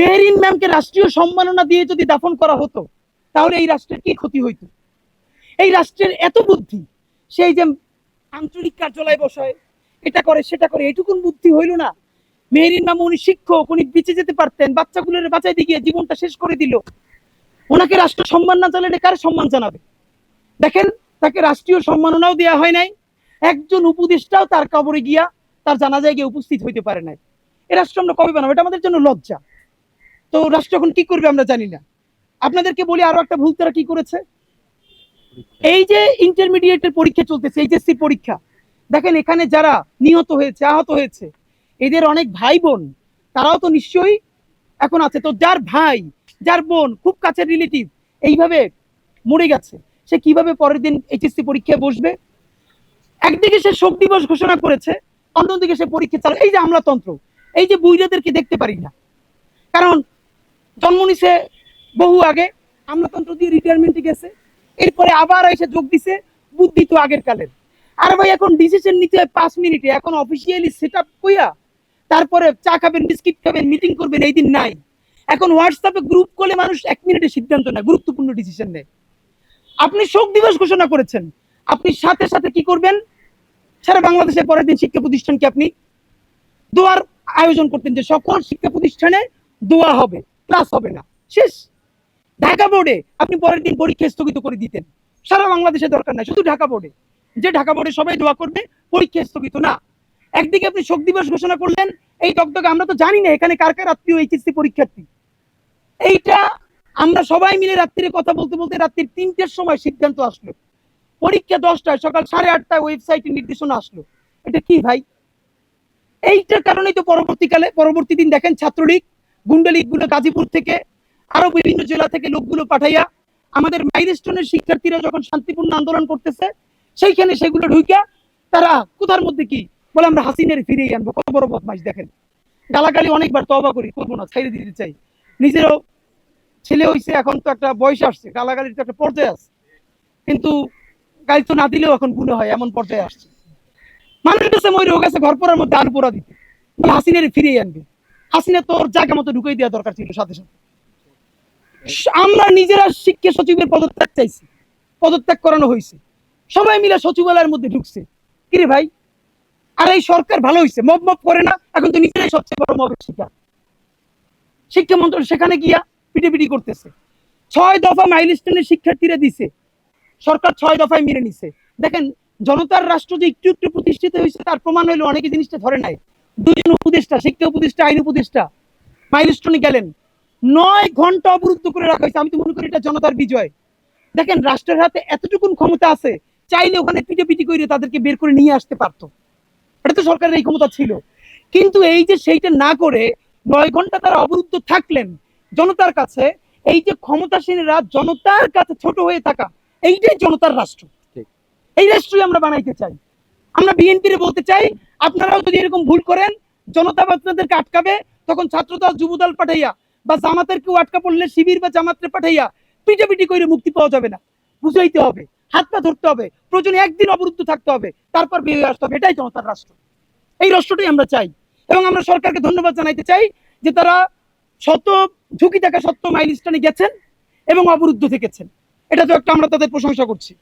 মেহেরিন ম্যামকে রাষ্ট্রীয় সম্মাননা দিয়ে যদি দাফন করা হতো তাহলে এই রাষ্ট্রের কি ক্ষতি হইতো? এই রাষ্ট্রের এত বুদ্ধি, সেই যে আঞ্চলিক কার্যালয় বসায়, এটা করে সেটা করে, এটুকুন বুদ্ধি হইল না? মেহেরিন ম্যাম উনি শিক্ষক, উনি বেঁচে যেতে পারতেন, বাচ্চাগুলোর বাঁচাইতে গিয়ে জীবনটা শেষ করে দিল। ওনাকে রাষ্ট্র সম্মান না জানালে কার সম্মান জানাবে? দেখেন, তাকে রাষ্ট্রীয় সম্মাননাও দেওয়া হয় নাই, একজন উপদেষ্টাও তার কবরে গিয়া তার জানাজায় গিয়ে উপস্থিত হইতে পারে নাই। এই রাষ্ট্র আমরা কবে বানাবো? এটা আমাদের জন্য লজ্জা। তো রাষ্ট্র এখন কি করবে আমরা জানি না। আপনাদেরকে বলি আরো একটা ভুল তারা কি করেছে। এই যে ইন্টারমিডিয়েটের পরীক্ষা চলতেছে, এইচএসসি পরীক্ষা, দেখেন এখানে যারা নিহত হয়েছে, আহত হয়েছে, এদের অনেক ভাই বোন তারাও তো নিশ্চয়ই এখন আছে। তো যার ভাই, যার বোন, খুব কাছের রিলেটিভ এইভাবে মরে গেছে, সে কিভাবে পরের দিন এইচএসসি পরীক্ষায় বসবে? একদিকে সে শোক দিবস ঘোষণা করেছে, অন্যদিকে সে পরীক্ষা চালায়। এই যে আমলাতন্ত্র, এই যে বুইরাদেরকে দেখতে পারি না, কারণ জন্ম নিছে বহু আগে, আমলাতন্ত্র দিয়ে রিটায়ারমেন্টে গেছে, এরপরে আবার এসে যোগ দিছে, বুদ্ধি তো আগের কালের। আর ভাই এখন ডিসিশন নিতে হয় 5 মিনিটে, এখন অফিসিয়ালি সেট আপ কইয়া তারপরে চা খাবেন, বিস্কিট খাবেন, মিটিং করবেন, এই দিন নাই। এখন হোয়াটসঅ্যাপে গ্রুপ করলে মানুষ 1 মিনিটে সিদ্ধান্ত নেয়, গুরুত্বপূর্ণ ডিসিশন নেয়। আপনি শোক দিবস ঘোষণা করেছেন, আপনি সাথে সাথে কি করবেন? সারা বাংলাদেশে পরের দিন শিক্ষা প্রতিষ্ঠানকে আপনি দোয়ার আয়োজন করতেন, যে সকল শিক্ষা প্রতিষ্ঠানে দোয়া হবে, ক্লাস হবে না, শেষ। ঢাকা বোর্ডে আপনি পরের দিন পরীক্ষা স্থগিত করে দিতেন, সারা বাংলাদেশে দরকার নাই, শুধু ঢাকা বোর্ডে, যে ঢাকা বোর্ডে সবাই দোয়া করবে, পরীক্ষা স্থগিত না। একদিকে আপনি শোক দিবস ঘোষণা করলেন, এই দগদগে আমরা তো জানি না এখানে কার কার আত্মীয় এইচএসসি পরীক্ষার্থী। এইটা আমরা সবাই মিলে রাত্রিরে কথা বলতে বলতে রাত্রির 3টের সময় সিদ্ধান্ত আসলো, পরীক্ষা 10টায়, সকাল 8:30টায় ওয়েবসাইটে নির্দেশনা আসলো। এটা কি ভাই? এইটার কারণেই তো পরবর্তী দিন দেখেন ছাত্রলীগ, গুন্ডালীগ গুলো গাজীপুর থেকে আরো বিভিন্ন জেলা থেকে লোকগুলো পাঠাইয়া আমাদের মাইলস্টোনের শিক্ষার্থীরা যখন শান্তিপূর্ণ আন্দোলন করতেছে, সেইখানে সেগুলো ঢুকিয়া তারা কোথার মধ্যে কি বলে, আমরা হাসিনের ফিরিয়ে আনবো। কত বড় বদমাইশ দেখেন। গালাগালি অনেকবার তওবা করি, করবো না, ছাইড়ে দিতে চাই। নিজেরও ছেলে হইছে, এখন তো একটা বয়স আসছে, গালাগালির তো একটা পর্যায়ে আছে, কিন্তু গালি তো না দিলেও এখন গুণ হয়, এমন পর্যায়ে আসছে। মানুষ কাছে মই রোগ আছে ঘর পড়ার মধ্যে আলু পোড়া দিতে, হাসিনের ফিরিয়ে আনবে। হাসিনা তোর জায়গা মতো ঢুকিয়ে দেওয়া দরকার ছিল সাথে সাথে। আমরা নিজেরা শিক্ষা সচিবের পদত্যাগ চাইছি, পদত্যাগ করানো হয়েছে, সবাই মিলে সচিবালয়ের মধ্যে ঢুকছে। কিরে ভাই, আর এই সরকার ভালো হয়েছে, মব মব করে না, এখন তো নিজেরাই সবচেয়ে বড় মবের শিকার। শিক্ষা মন্ত্রণালয় সেখানে গিয়া পিটিপিটি করতেছে। 6 দফা মাইলস্টোনের শিক্ষার্থীরা দিছে, সরকার 6 দফায় মেনে নিছে। দেখেন, জনতার রাষ্ট্র যে একটু একটু প্রতিষ্ঠিত হয়েছে তার প্রমাণ হইলো অনেকে জিনিসটা ধরে নাই। 2জন উপদেষ্টা, শিক্ষা উপদেষ্টা, আইন উপদেষ্টা মাইলস্টোনে গেলেন, 9 ঘন্টা অবরুদ্ধ করে রাখা হয়েছে। আমি তো মনে করি এটা জনতার বিজয়। দেখেন, রাষ্ট্রের হাতে এতটুকুন ক্ষমতা আছে, চাইলে ওখানে পিটিপিটি করে তাদেরকে বের করে নিয়ে আসতে পারতো, এটা তো সরকারের এই ক্ষমতা ছিল। কিন্তু এই যে সেইটা না করে 9 ঘন্টা তারা অবরুদ্ধ থাকলেন জনতার কাছে, এই যে ক্ষমতাসীনরা জনতার কাছে ছোট হয়ে থাকা, এইটাই জনতার রাষ্ট্র। এই রাষ্ট্রই আমরা বানাইতে চাই। আমরা বিএনপিরে বলতে চাই, আপনারাও যদি এরকম ভুল করেন, জনতা আপনাদেরকে আটকাবে, তখন ছাত্রদল, যুবদল পাঠাইয়া বা জামাতের কেউ আটকা পড়লে শিবির বা জামাতের পাঠাইয়া পিটাপিটি করে মুক্তি পাওয়া যাবে না। বুঝাইতে হবে, হাত পা ধরতে হবে, প্রয়োজনে একদিন অবরুদ্ধ থাকতে হবে, তারপর বেরিয়ে আসতে হবে। এটাই জনতার রাষ্ট্র, এই রাষ্ট্রটাই আমরা চাই। এবং আমরা সরকারকে ধন্যবাদ জানাইতে চাই যে তারা শত ঝুঁকি থাকা সত্ত্বেও মাইলস্টোনে গেছেন এবং অবরুদ্ধ থেকেছেন। এটা তো একটা, আমরা তাদের প্রশংসা করছি।